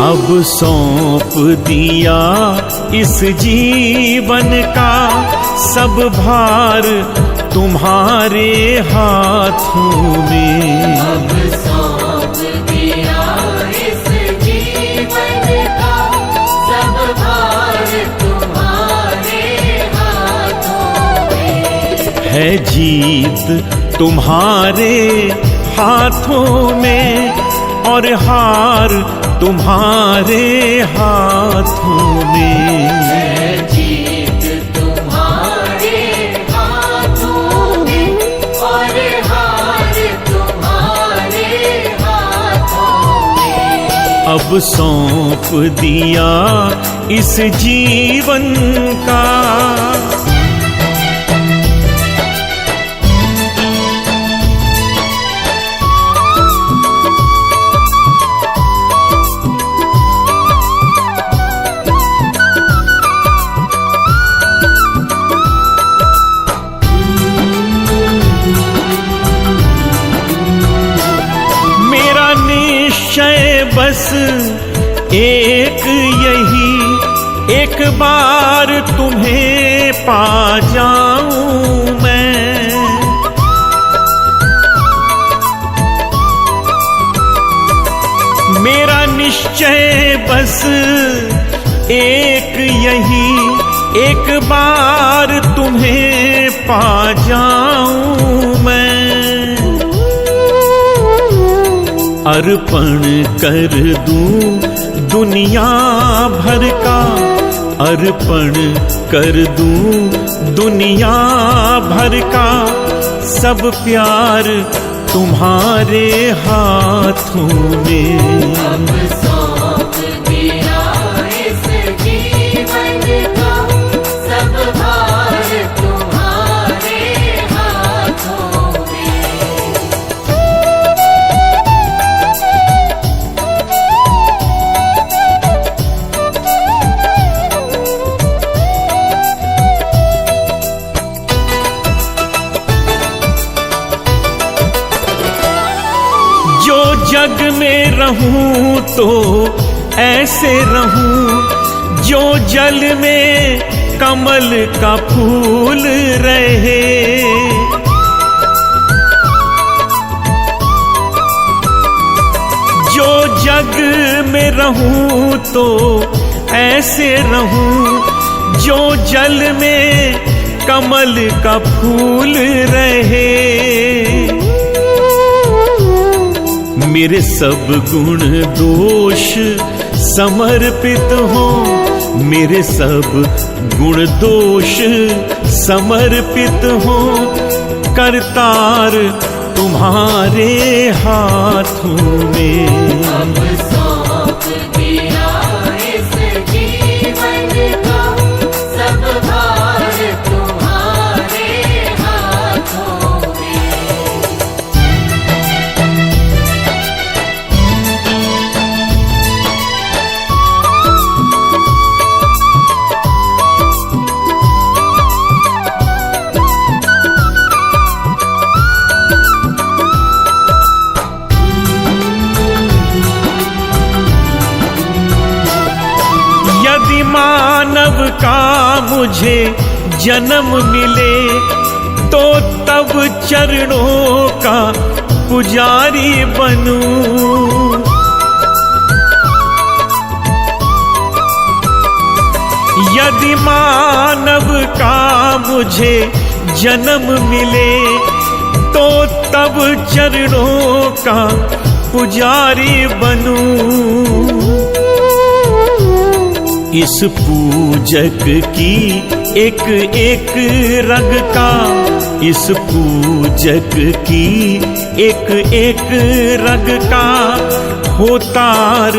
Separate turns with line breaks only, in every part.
अब सौंप दिया इस जीवन का सब भार तुम्हारे हाथों में।
अब सौंप दिया इस जीवन का सब भार तुम्हारे हाथों में।
है जीत तुम्हारे हाथों में और हार तुम्हारे हाथों में।
है जीत तुम्हारे हाथों में और हार तुम्हारे हाथों में।
अब सौंप दिया इस जीवन का। बस एक यही एक बार तुम्हें पा जाऊं मैं। मेरा निश्चय बस एक यही एक बार तुम्हें पा जाऊं मैं। अर्पण कर दूं दुनिया भर का, अर्पण कर दूं दुनिया भर का सब प्यार तुम्हारे हाथों में।
अब सौंप दिया इस जीवन का सब भार तुम्हारे हाथों में।
जग में रहूं तो ऐसे रहूं जो जल में कमल का फूल रहे। जो जग में रहूं तो ऐसे रहूं जो जल में कमल का फूल रहे। मेरे सब गुण दोष समर्पित हो, मेरे सब गुण दोष समर्पित हो, करतार तुम्हारे हाथों में।
अब सौंप दिया इस जीवन का सब भार तुम्हारे हाथों में।
मानव का मुझे जन्म मिले तो तब चरणों का पुजारी बनूं। यदि मानव का मुझे जन्म मिले तो तब चरणों का पुजारी बनूं। इस पूजक की एक एक रग का, इस पूजक की एक एक रग का होतार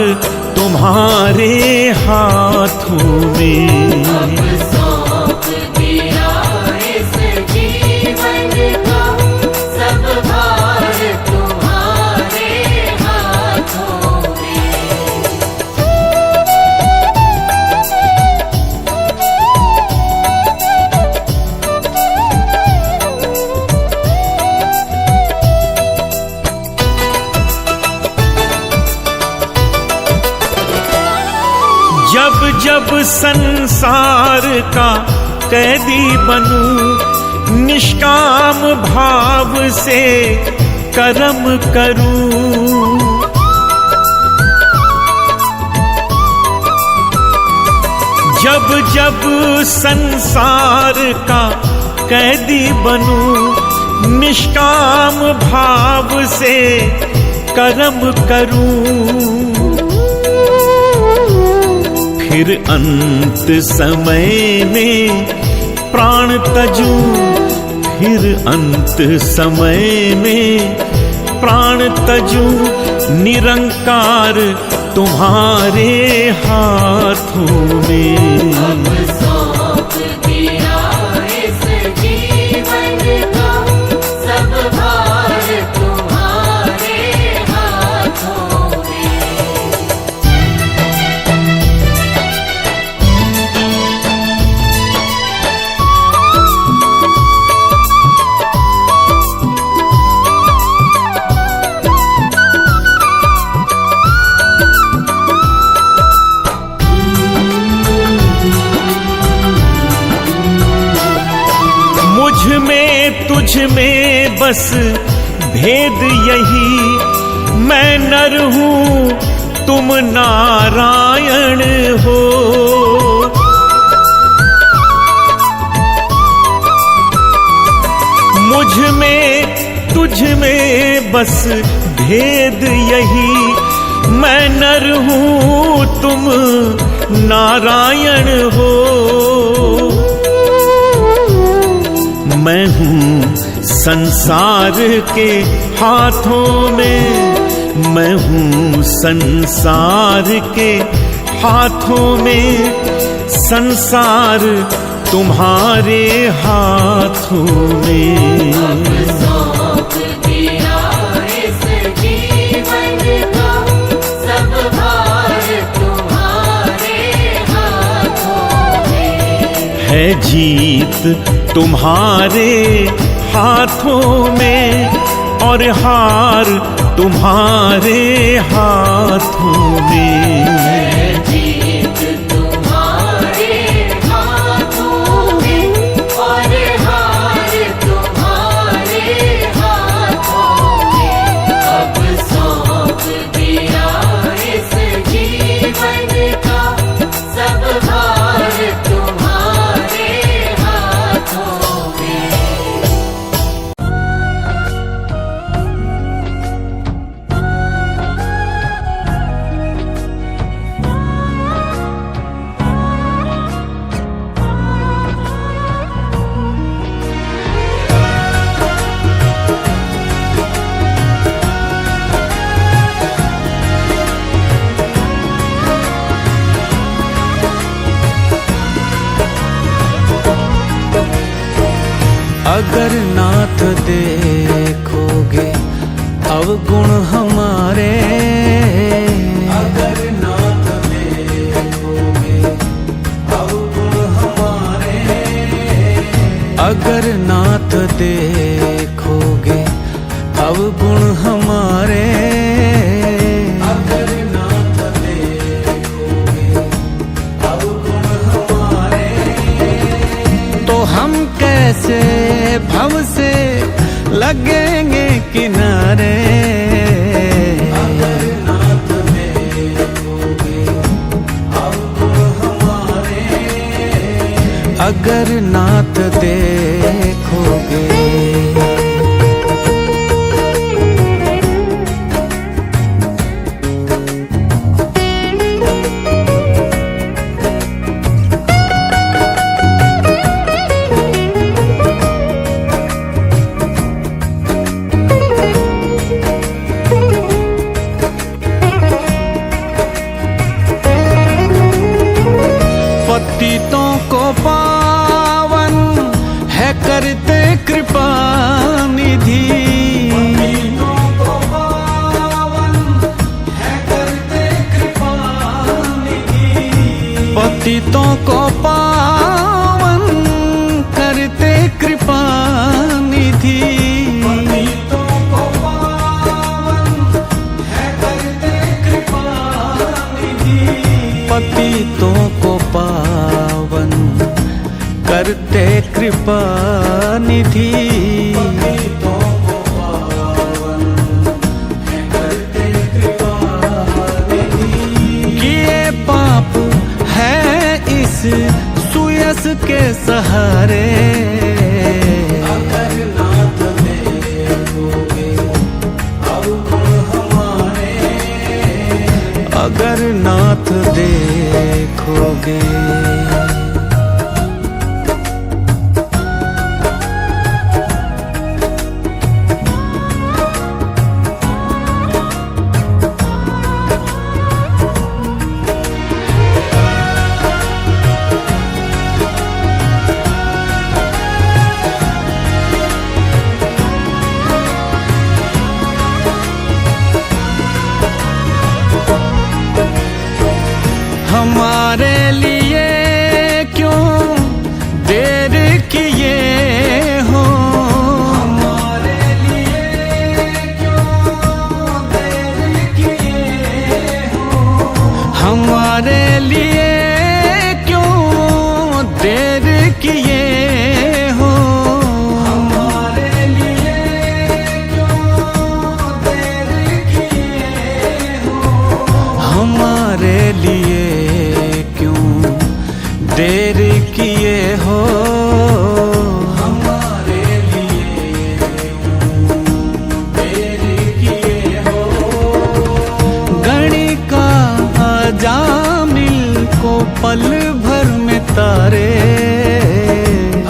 तुम्हारे हाथों में।
अब सौंप दिया इस जीवन का सब भार तुम्हारे हाथों में।
जब संसार का कैदी बनूं, निष्काम भाव से कर्म करूं। जब जब संसार का कैदी बनूं, निष्काम भाव से कर्म करूं। फिर अंत समय में प्राण तजूं, फिर अंत समय में प्राण तजूं। निरंकार तुम्हारे हाथों में।
अब सौंप दिया इस जीवन का सब भार तुम्हारे हाथों में।
मुझ में तुझ में बस भेद यही, मैं नर हूँ तुम नारायण हो। मुझ में तुझ में बस भेद यही, मैं नर हूँ तुम नारायण हो। मैं हूँ संसार के हाथों में, मैं हूँ संसार के हाथों में। संसार तुम्हारे हाथों में।
अब सौंप दिया इस जीवन का सब भार तुम्हारे हाथों में।
है जीत तुम्हारे हाथों में और हार तुम्हारे हाथों में।
जीत तुम्हारे हाथों में और हार तुम्हारे हाथों में। अब सौंप दिया इस जीवन का सब भार तुम्हारे हाथों में।
अगर नाथ देखोगे अवगुण हमारे, अगर नाथ देखोगे अवगुण हमारे, अगर नाथ देखोगे अवगुण हमारे, अगर नाथ देखोगे अवगुण हमारे, तो हम कैसे भव से लगेंगे किनारे। अगर नाथ देखोगे अवगुण हमारे, अगर नाथ देखोगे। पतितों को पावन निधि, किए पाप है इस सुयस के सहारे। अगर नाथ देखोगे अवगुण हमारे, अगर नाथ देखोगे। हमारे लिए क्यों देर किए हो, हमारे लिए क्यों देर किए हो, हमारे लिए क्यों देर किए हो, हमारे लिए क्यों देर किए हो, हमारे लिए देर किए हो, हमारे लिए देर किए हो। गणिका जामिल को पल भर में तारे,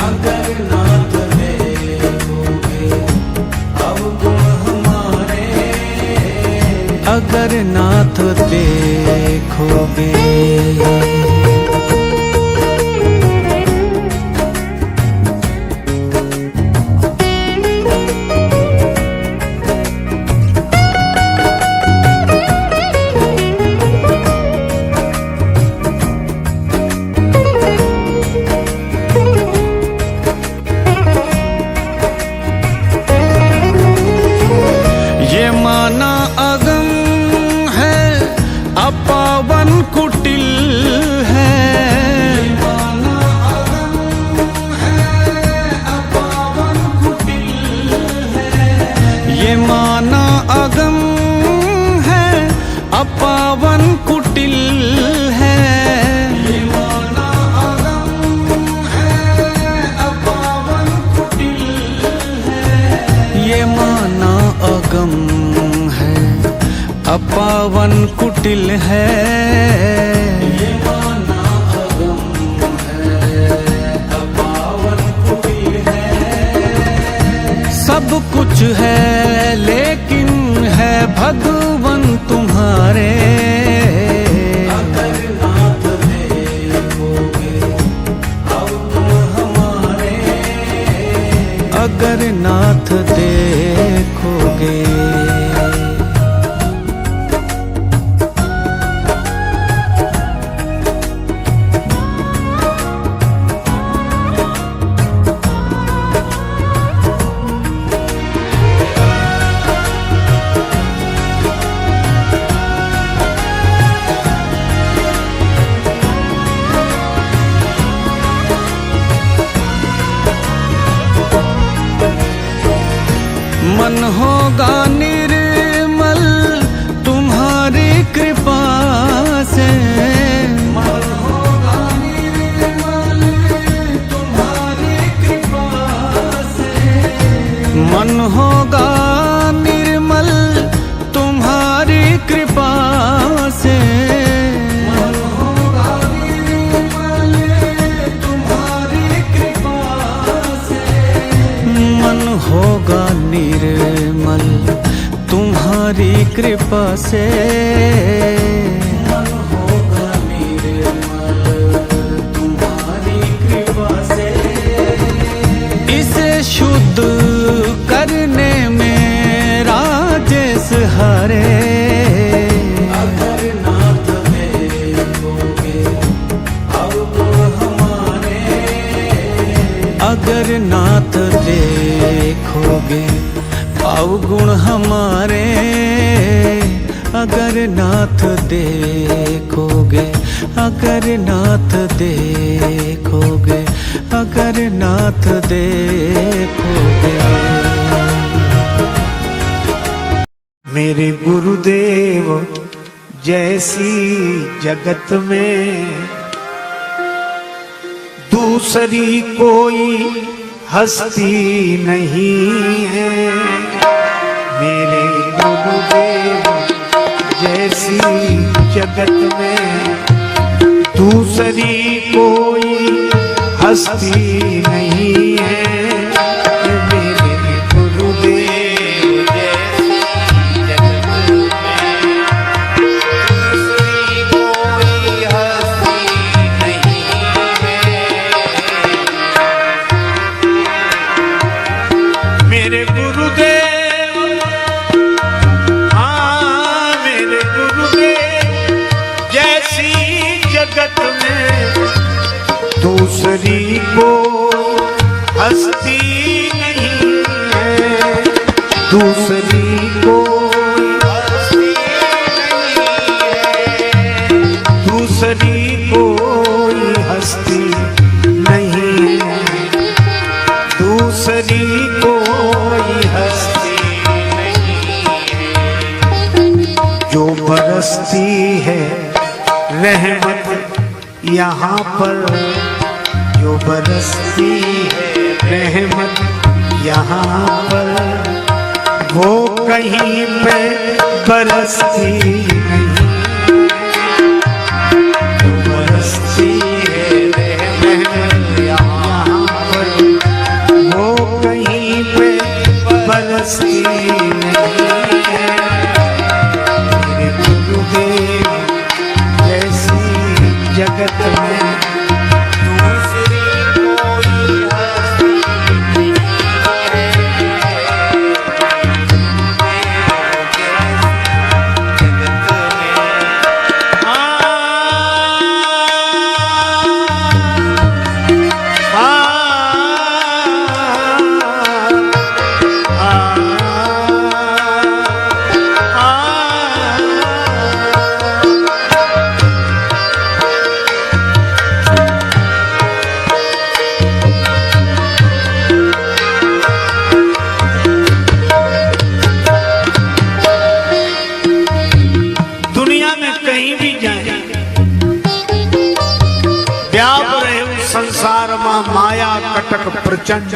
अगर नाथ देखोगे अवगुण हमारे, अगर नाथ देखोगे। ये माना अगम है अपावन कुटिल है, ये माना अगम है अपावन कुटिल है, ये माना अगम है अपावन कुटिल है, ये माना अगम है अपावन कुटिल है, ये माना अगम है अपावन कुटिल है, ये माना अगम है अपावन कुटिल है। सब कुछ है लेकिन है भगवन तुम्हारे, अगर नाथ देखोगे अवगुण हमारे, अगर नाथ देखोगे। मन होगा निर्मल तुम्हारी कृपा से, मन होगा निर्मल तुम्हारी कृपा से, मन होगा निर्मल तुम्हारी कृपा से, मन होगा निर्मल तुम्हारी कृपा से, मन होगा निर्मल तुम्हारी कृपा से, मन होगा निर्मल तुम्हारी कृपा से। इसे शुद्ध करने में राजेश हारे, अगर नाथ देखोगे अवगुण हमारे, अगर नाथ देखोगे अवगुण हमारे, अगर नाथ देखोगे, अगर नाथ देखोगे, अगर नाथ देखोगे।
मेरे गुरुदेव जैसी जगत में दूसरी कोई हस्ती नहीं है। मेरे गुरुदेव जैसी जगत में दूसरी कोई हस्ती नहीं है। मेरे गुरुदेव जैसी जगत में दूसरी कोई हस्ती नहीं है। मेरे गुरुदेव, हाँ मेरे गुरुदेव जैसी जगत में दूसरी को हस्ती नहीं है। दूसरी को हस्ती नहीं है। दूसरी कोई हस्ती नहीं है। दूसरी कोई हस्ती नहीं है। जो बरसती है रहमत यहाँ पर, जो बरसती है रहमत यहाँ पर, वो कहीं पे बरसती नहीं। जो बरसती है रहमत यहाँ पर, वो कहीं पे बरसती नहीं है। मेरे गुरुदेव जैसी जगत में दूसरी कोई हस्ती नहीं है। जगत संसार में माया कटक प्रचंड,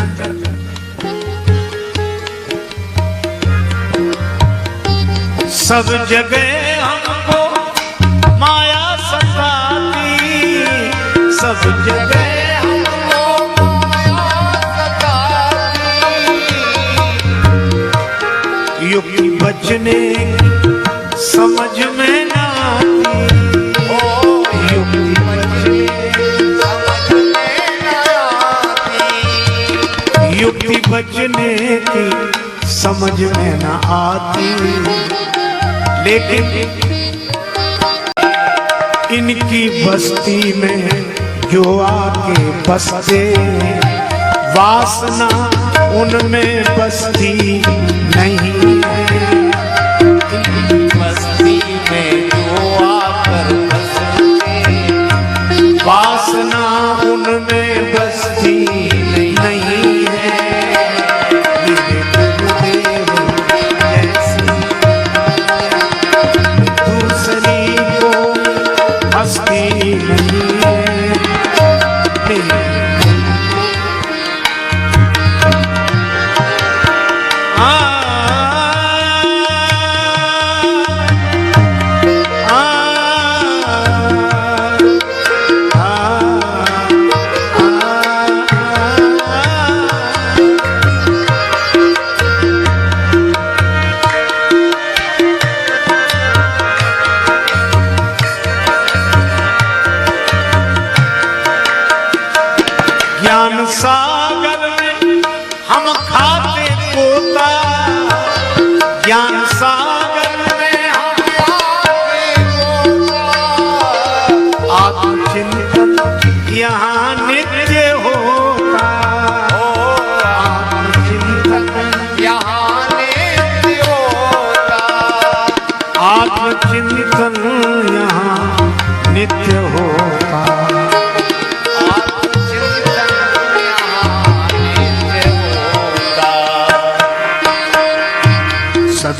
सब जगह हमको माया सताती। सब जगह हमको माया सताती। युक्ति बचने समझ में ना आती। युक्ति बचने युक्ति बचने की समझ में न आती। लेकिन इनकी बस्ती में जो आके बसते, वासना उनमें बसती नहीं है। इनकी बस्ती में जो आकर बसते, वासना उनमें बसती नहीं है। मेरे गुरुदेव जैसी दूसरी को हस्ती नहीं है। आ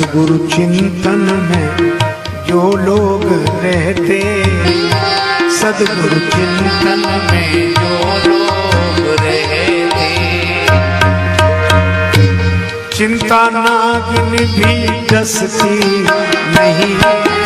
सदगुरु चिंतन में जो लोग रहते, सदगुरु चिंतन में जो लोग रहते, चिंता नागिन भी डसती नहीं।